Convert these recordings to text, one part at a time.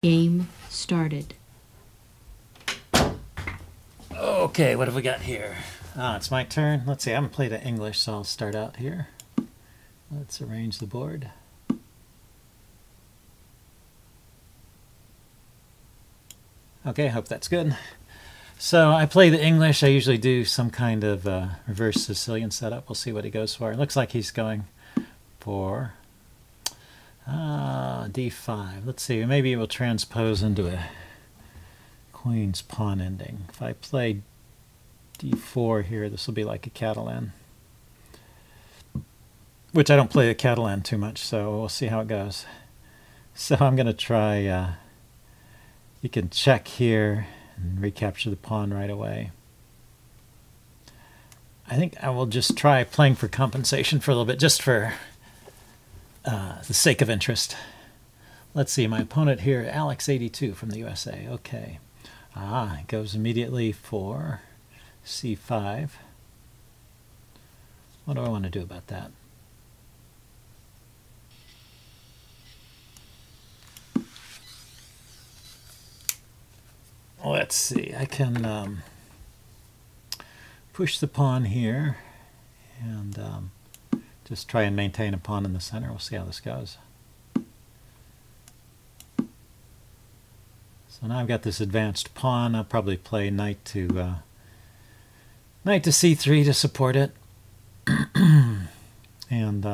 Game started. Okay, what have we got here? It's my turn. Let's see, I haven't played in English, so I'll start out here. Let's arrange the board. Okay, hope that's good. So I play the English. I usually do some kind of reverse Sicilian setup. We'll see what he goes for. It looks like he's going for d5. Let's see, maybe we'll transpose into a queen's pawn ending. If I play d4 here, this will be like a Catalan, which I don't play the Catalan too much, so we'll see how it goes. So I'm going to try, you can check here and recapture the pawn right away. I think I will just try playing for compensation for a little bit, just for the sake of interest. Let's see, my opponent here, Alex82 from the USA. Okay. It goes immediately for c5. What do I want to do about that? Let's see, I can push the pawn here and just try and maintain a pawn in the center. We'll see how this goes. So now I've got this advanced pawn. I'll probably play knight to c3 to support it. And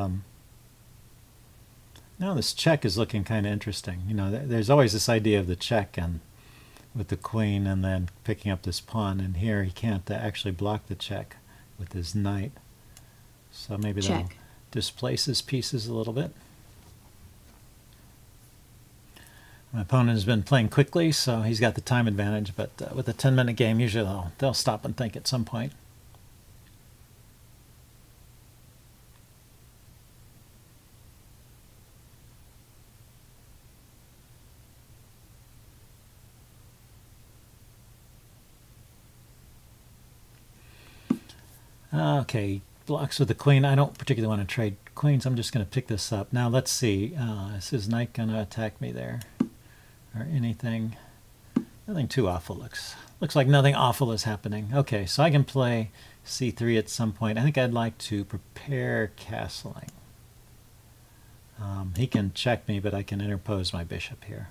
now this check is looking kind of interesting. You know, there's always this idea of the check and with the queen and then picking up this pawn, and here he can't actually block the check with his knight. So maybe that'll displace his pieces a little bit. My opponent has been playing quickly, so he's got the time advantage, but with a 10-minute game, usually they'll stop and think at some point. Okay, blocks with the queen. I don't particularly want to trade queens. I'm just going to pick this up. Now let's see. Is his knight going to attack me there? Or anything? Nothing too awful. Looks like nothing awful is happening. Okay, so I can play c3 at some point. I think I'd like to prepare castling. He can check me, but I can interpose my bishop here.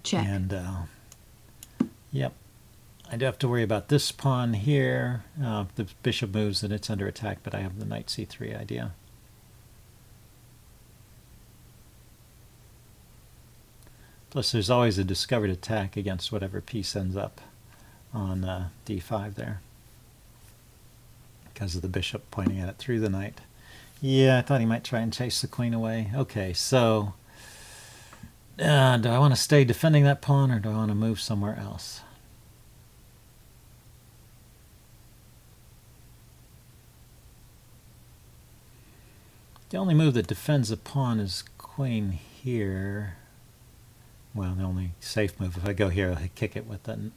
Check. And yep, I do have to worry about this pawn here. If the bishop moves, then it's under attack, but I have the knight c3 idea. Plus, there's always a discovered attack against whatever piece ends up on d5 there, because of the bishop pointing at it through the knight. Yeah, I thought he might try and chase the queen away. Okay, so do I want to stay defending that pawn, or do I want to move somewhere else? The only move that defends a pawn is queen here. Well, the only safe move, if I go here, I'll kick it with the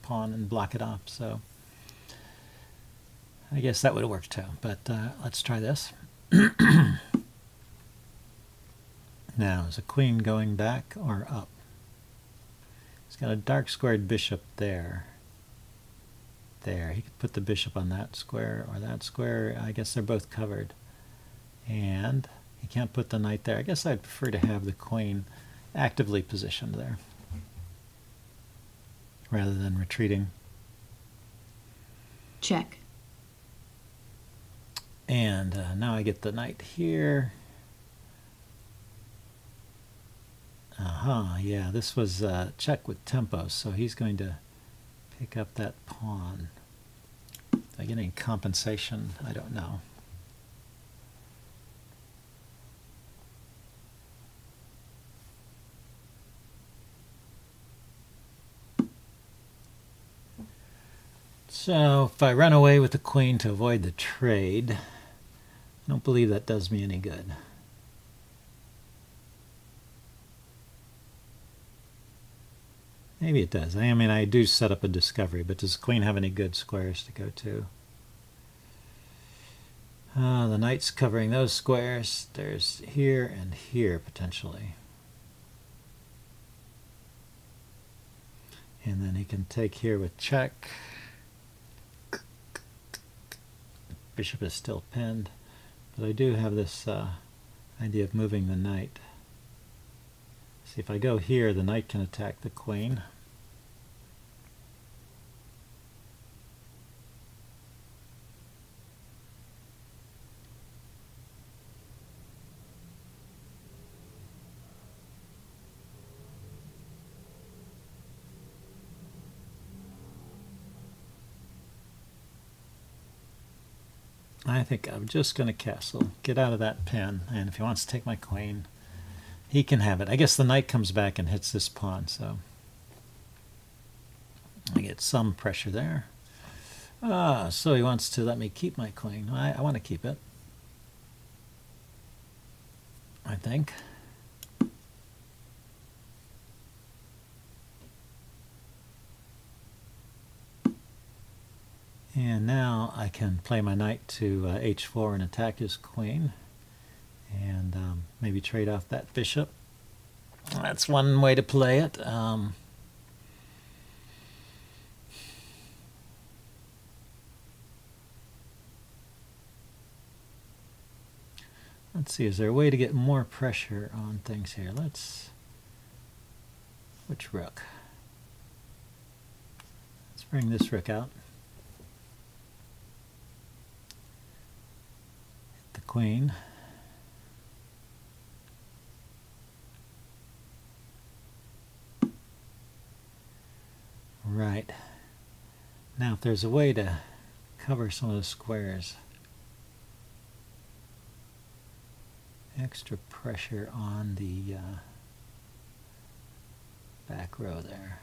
pawn and block it off. So I guess that would work too. But let's try this. Now, is a queen going back or up? He's got a dark squared bishop there. There. He could put the bishop on that square or that square. I guess they're both covered. And he can't put the knight there. I guess I'd prefer to have the queen actively positioned there rather than retreating. Check. And now I get the knight here. Yeah, this was check with tempo, so he's going to pick up that pawn. If I get any compensation, I don't know. So if I run away with the queen to avoid the trade, I don't believe that does me any good. Maybe it does. I mean, I do set up a discovery, but does the queen have any good squares to go to? The knight's covering those squares. There's here and here potentially. And then he can take here with check. Bishop is still pinned. But I do have this idea of moving the knight. See, if I go here, the knight can attack the queen. I think I'm just going to castle, get out of that pin, and if he wants to take my queen, he can have it. I guess the knight comes back and hits this pawn, so I get some pressure there. So he wants to let me keep my queen. I want to keep it, I think. And now I can play my knight to h4 and attack his queen, and maybe trade off that bishop. That's one way to play it. Let's see, is there a way to get more pressure on things here? Which rook? Let's bring this rook out. Queen. Right. Now if there's a way to cover some of the squares, extra pressure on the back row there.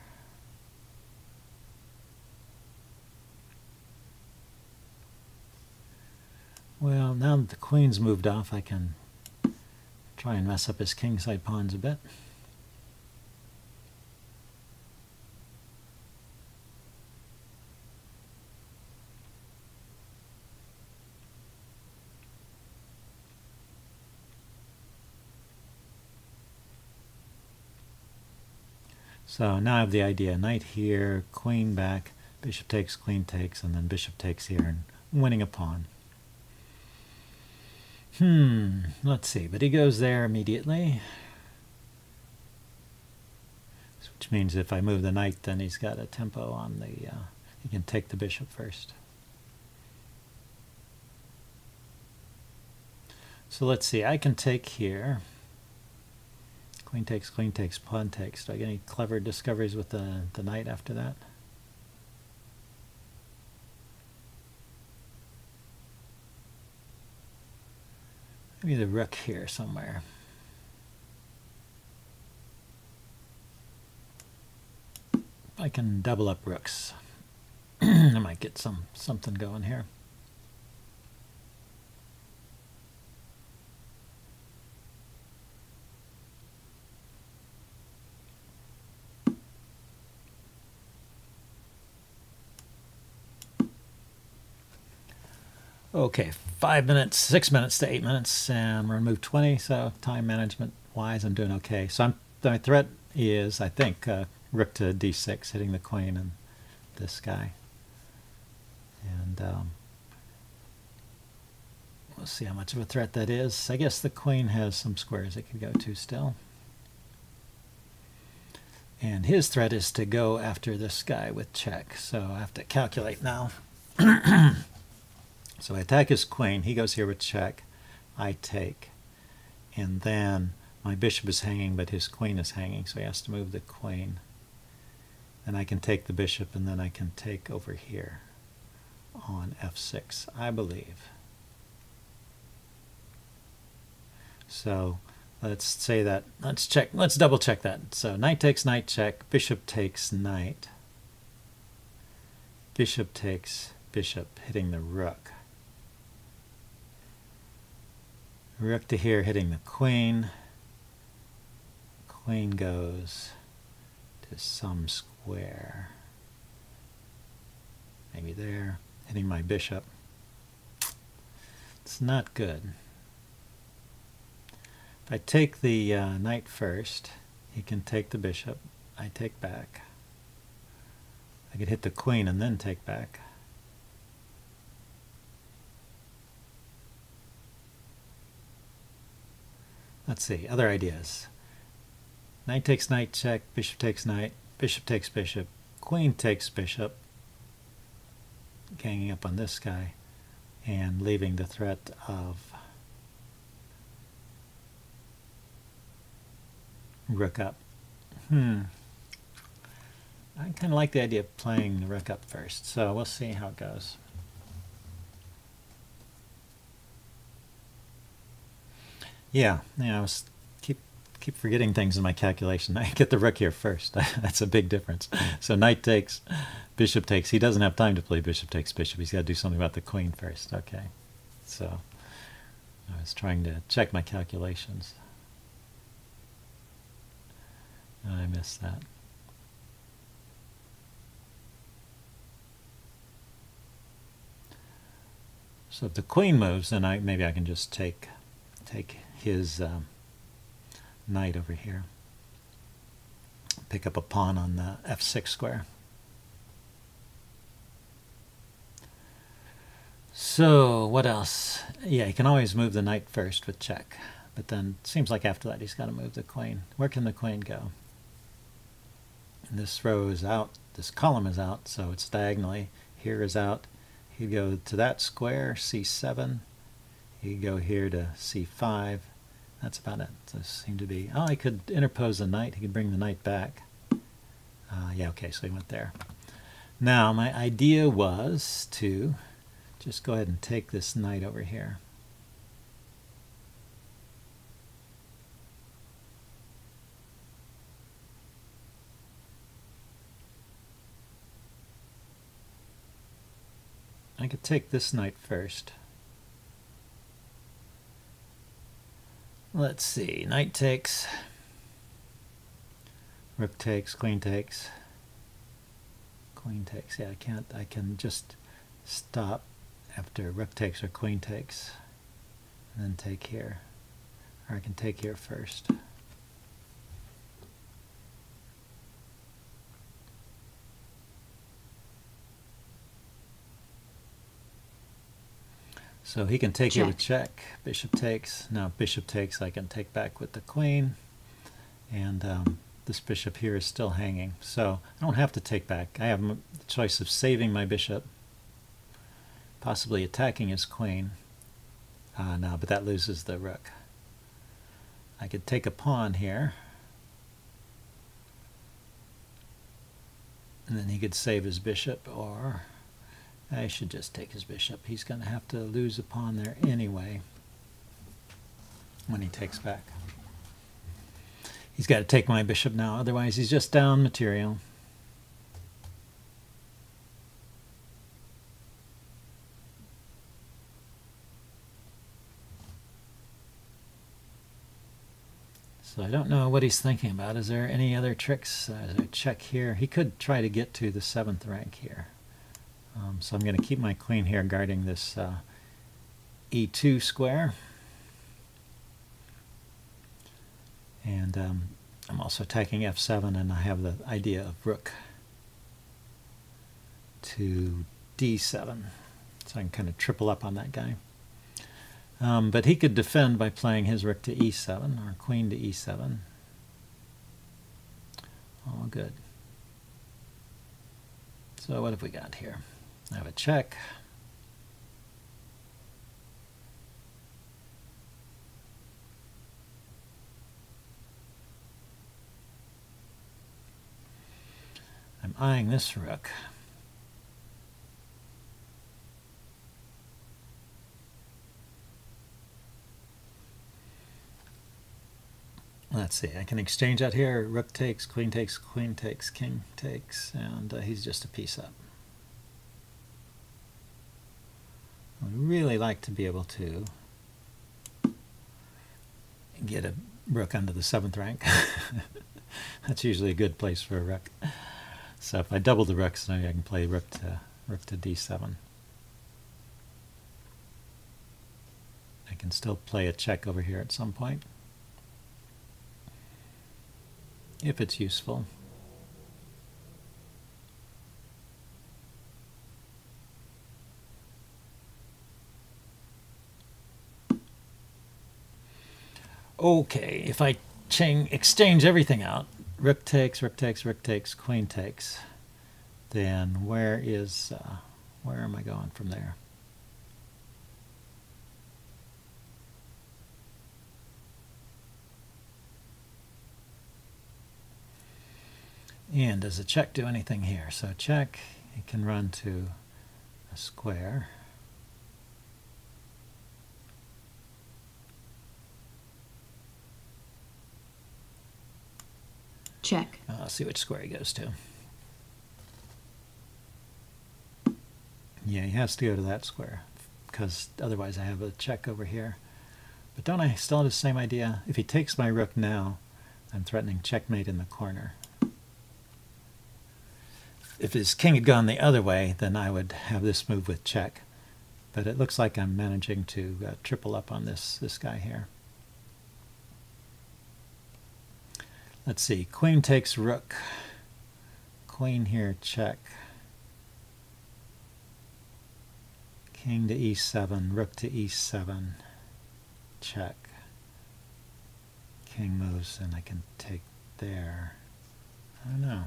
Well, now that the queen's moved off, I can try and mess up his kingside pawns a bit. So now I have the idea. Knight here, queen back, bishop takes, queen takes, and then bishop takes here, and winning a pawn. Let's see, but he goes there immediately. Which means if I move the knight, then he's got a tempo on the, he can take the bishop first. So let's see, I can take here. Queen takes, pawn takes. Do I get any clever discoveries with the knight after that? Maybe the rook here somewhere. I can double up rooks. I might get something going here. Okay, 5 minutes, 6 minutes to 8 minutes, and we're gonna move 20. So time management wise, I'm doing okay. So my threat is, I think, rook to d6, hitting the queen and this guy. And we'll see how much of a threat that is. I guess the queen has some squares it could go to still. And his threat is to go after this guy with check. So I have to calculate now. So I attack his queen, he goes here with check, I take, and then my bishop is hanging but his queen is hanging, so he has to move the queen. Then I can take the bishop and then I can take over here on f6, I believe. So let's say that, let's double check that. So knight takes knight check, bishop takes knight, bishop takes bishop, hitting the rook. Rook to here, hitting the queen. Queen goes to some square. Maybe there, hitting my bishop. It's not good. If I take the knight first, he can take the bishop. I take back. I could hit the queen and then take back. Let's see, other ideas. Knight takes knight check, bishop takes knight, bishop takes bishop, queen takes bishop, ganging up on this guy, and leaving the threat of rook up. I kind of like the idea of playing the rook up first, so we'll see how it goes. Yeah, I was keep forgetting things in my calculation. I get the rook here first. That's a big difference. So knight takes, bishop takes. He doesn't have time to play bishop takes bishop. He's got to do something about the queen first. Okay, so I was trying to check my calculations. I missed that. So if the queen moves, then maybe I can just take his knight over here. Pick up a pawn on the f6 square. So what else? Yeah, he can always move the knight first with check, but then it seems like after that he's got to move the queen. Where can the queen go? And this row is out, this column is out, so it's diagonally. Here is out. He'd go to that square, c7. He'd go here to c5. That's about it. So it seemed to be, oh, he could interpose the knight. He could bring the knight back. Yeah, okay, so he went there. Now, my idea was to just go ahead and take this knight over here. I could take this knight first. Let's see, knight takes, rook takes, queen takes, queen takes. Yeah, I can just stop after rook takes or queen takes, and then take here. Or I can take here first. So he can take here with check. Bishop takes. Now bishop takes, I can take back with the queen. And this bishop here is still hanging. So I don't have to take back. I have the choice of saving my bishop, possibly attacking his queen. No, but that loses the rook. I could take a pawn here. And then he could save his bishop, or I should just take his bishop. He's going to have to lose a pawn there anyway when he takes back. He's got to take my bishop now, otherwise he's just down material. So I don't know what he's thinking about. Is there any other tricks? Is there a check here? He could try to get to the 7th rank here. So I'm going to keep my queen here guarding this e2 square. And I'm also attacking f7, and I have the idea of rook to d7. So I can kind of triple up on that guy. But he could defend by playing his rook to e7 or queen to e7. All good. So what have we got here? I have a check. I'm eyeing this rook. Let's see, I can exchange out here. Rook takes, queen takes, queen takes, king takes, and he's just a piece up. I would really like to be able to get a rook under the 7th rank. That's usually a good place for a rook. So if I double the rooks, maybe I can play rook to d7. can still play a check over here at some point, if it's useful. Okay, if I exchange everything out, rook takes, rook takes, rook takes, queen takes, then where am I going from there? And does a check do anything here? So check, it can run to a square. Check. I'll see which square he goes to. Yeah, he has to go to that square, because otherwise I have a check over here. But don't I still have the same idea? If he takes my rook now, I'm threatening checkmate in the corner. If his king had gone the other way, then I would have this move with check. But it looks like I'm managing to triple up on this guy here. Let's see, queen takes rook. Queen here, check. King to e7, rook to e7, check. King moves and I can take there. I don't know.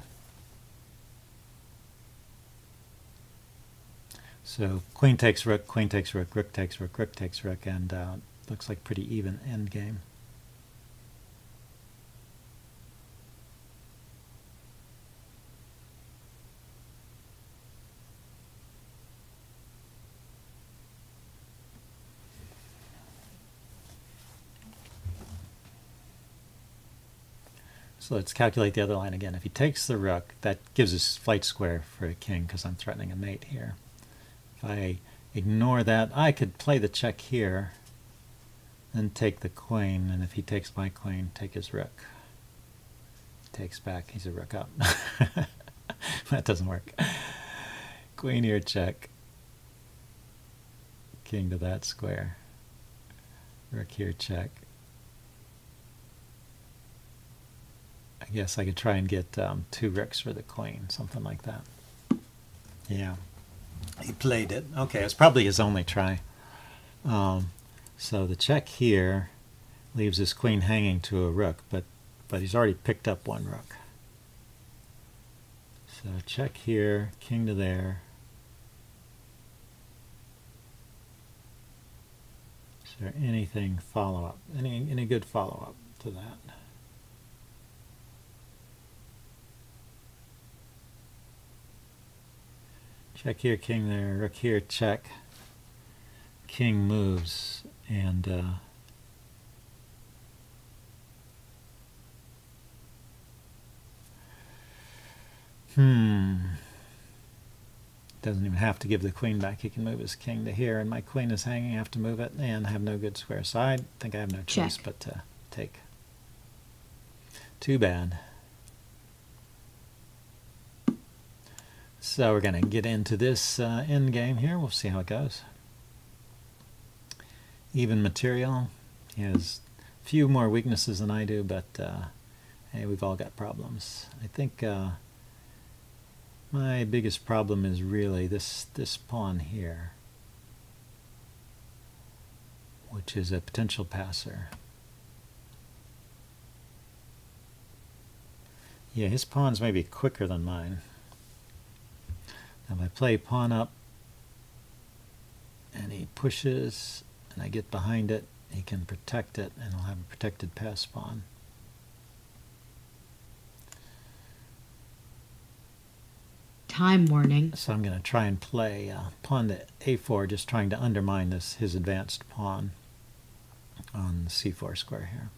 So queen takes rook, queen takes rook, rook takes rook, rook takes rook, and looks like pretty even end game. So let's calculate the other line again. If he takes the rook, that gives us flight square for a king because I'm threatening a mate here. If I ignore that, I could play the check here, then take the queen, and if he takes my queen, take his rook. Takes back, he's a rook up. That doesn't work. Queen here, check. King to that square. Rook here, check. I guess I could try and get 2 rooks for the queen, something like that. Yeah, he played it. Okay, it's probably his only try. So the check here leaves his queen hanging to a rook, but he's already picked up 1 rook. So check here, king to there. Is there anything follow-up? Any good follow-up to that? Check here, king there, rook here, check. King moves, and doesn't even have to give the queen back. He can move his king to here, and my queen is hanging. I have to move it, and I have no good square. So I think I have no choice but to take. Too bad. So we're going to get into this end game here. We'll see how it goes. Even material. He has a few more weaknesses than I do, but hey, we've all got problems. I think my biggest problem is really this pawn here, which is a potential passer. Yeah, his pawns may be quicker than mine. If I play pawn up and he pushes and I get behind it, he can protect it and I'll have a protected pass pawn. Time warning. So I'm going to try and play pawn to a4, just trying to undermine his advanced pawn on the c4 square here.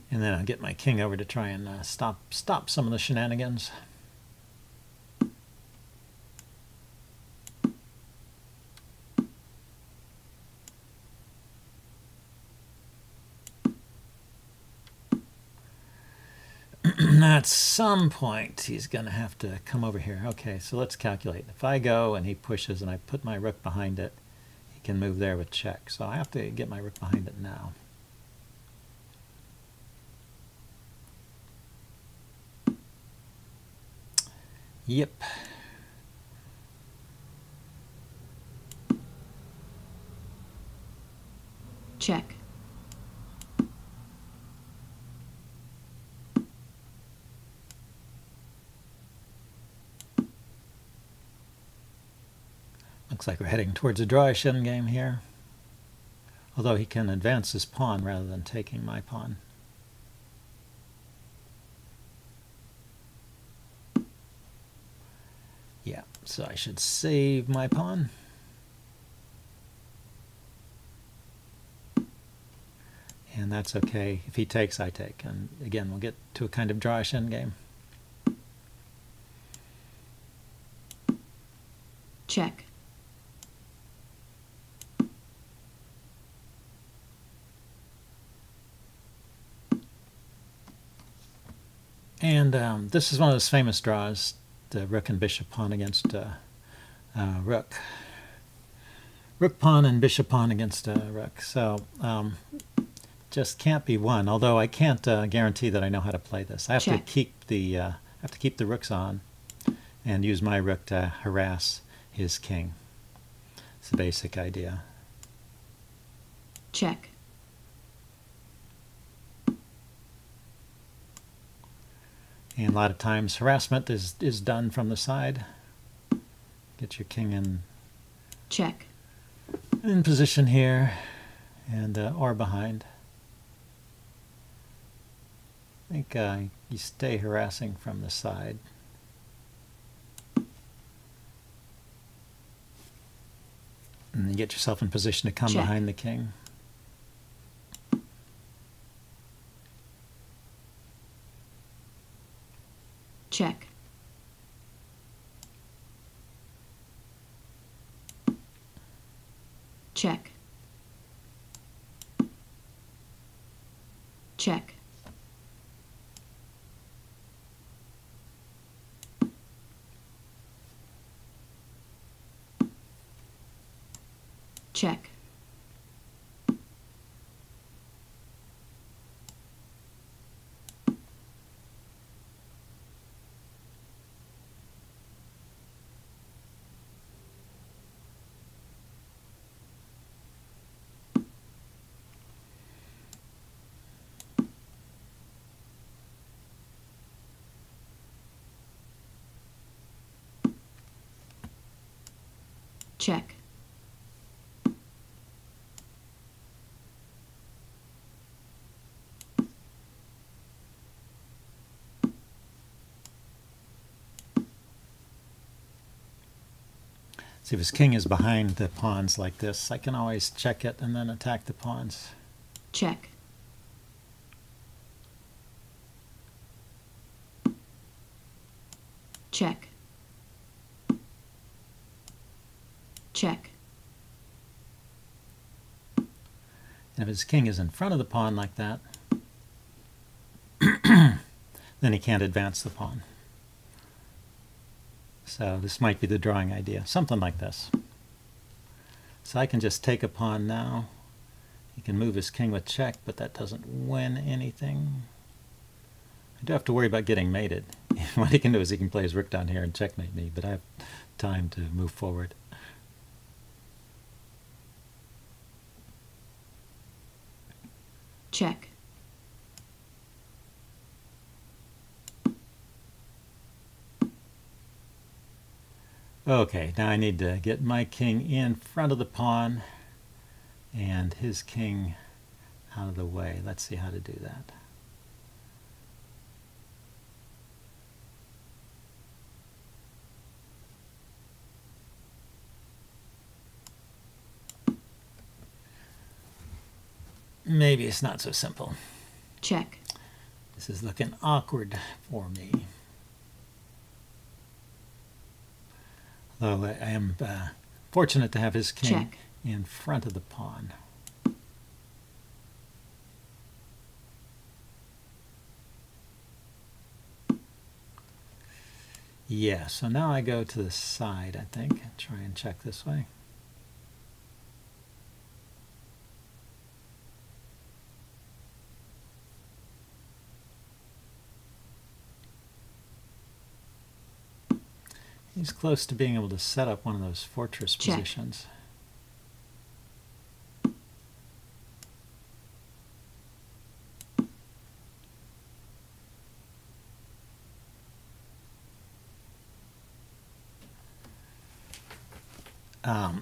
And then I'll get my king over to try and stop some of the shenanigans. At some point, he's going to have to come over here. Okay, so let's calculate. If I go and he pushes and I put my rook behind it, he can move there with check. So I have to get my rook behind it now. Yep. Check. Looks like we're heading towards a drawish endgame here. Although he can advance his pawn rather than taking my pawn. Yeah, so I should save my pawn. And that's okay. If he takes, I take. And again, we'll get to a kind of drawish endgame. Check. And this is one of those famous draws, the rook and bishop pawn against rook. Rook pawn and bishop pawn against rook. So just can't be won. Although I can't guarantee that I know how to play this. I have to keep the rooks on and use my rook to harass his king. It's the basic idea. Check. And a lot of times harassment is done from the side. Get your king in position here, and or behind. I think you stay harassing from the side. And then get yourself in position to come behind the king. Check. Check. Check. Check. Check. See, if his king is behind the pawns like this, I can always check it and then attack the pawns. Check. Check. Check. And if his king is in front of the pawn like that, then he can't advance the pawn. So this might be the drawing idea, something like this. So I can just take a pawn now. He can move his king with check, but that doesn't win anything. I do have to worry about getting mated. What he can do is he can play his rook down here and checkmate me, but I have time to move forward. Check. Okay, now I need to get my king in front of the pawn and his king out of the way. Let's see how to do that. Maybe it's not so simple. Check. This is looking awkward for me. Though I am fortunate to have his king in front of the pawn. Yeah, so now I go to the side, I think, and try and check this way. He's close to being able to set up one of those fortress positions.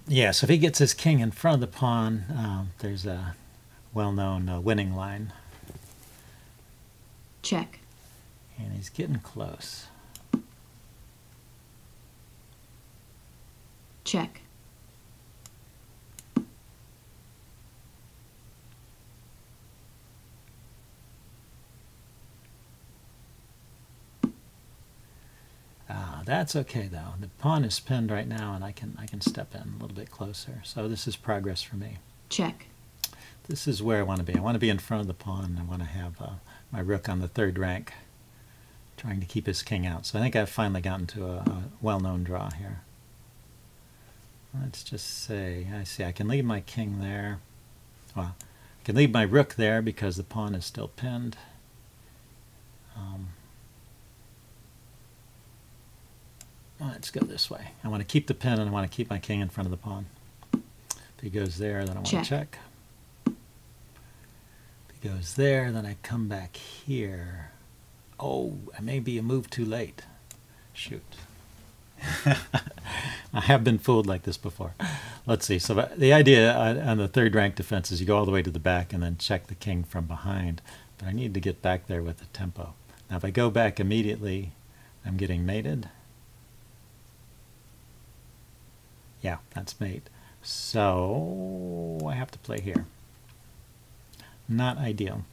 Yeah, so if he gets his king in front of the pawn, there's a well-known winning line. Check. And he's getting close. Check. That's okay though. The pawn is pinned right now, and I can step in a little bit closer. So this is progress for me. Check. This is where I want to be. I want to be in front of the pawn. I want to have my rook on the third rank, trying to keep his king out. So I think I've finally gotten to a well-known draw here. Let's just say, I see, I can leave my king there. Well, I can leave my rook there because the pawn is still pinned. Let's go this way. I want to keep the pin, and I want to keep my king in front of the pawn. If he goes there, then I want to check. If he goes there, then I come back here. Oh, I may be a move too late. Shoot. I have been fooled like this before. Let's see. So the idea on the third rank defense is you go all the way to the back and then check the king from behind. But I need to get back there with the tempo. Now if I go back immediately, I'm getting mated. Yeah, that's mate. So I have to play here. Not ideal.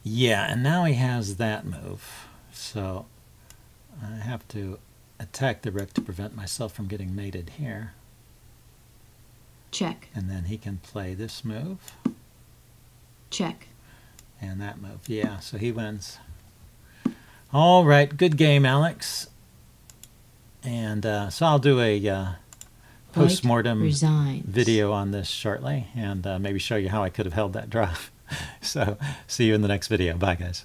Yeah, and now he has that move. So I have to attack the rook to prevent myself from getting mated here. Check. And then he can play this move. Check. And that move. Yeah, so he wins. All right, good game, Alex. And so I'll do a post-mortem video on this shortly, and maybe show you how I could have held that draw. So see you in the next video. Bye, guys.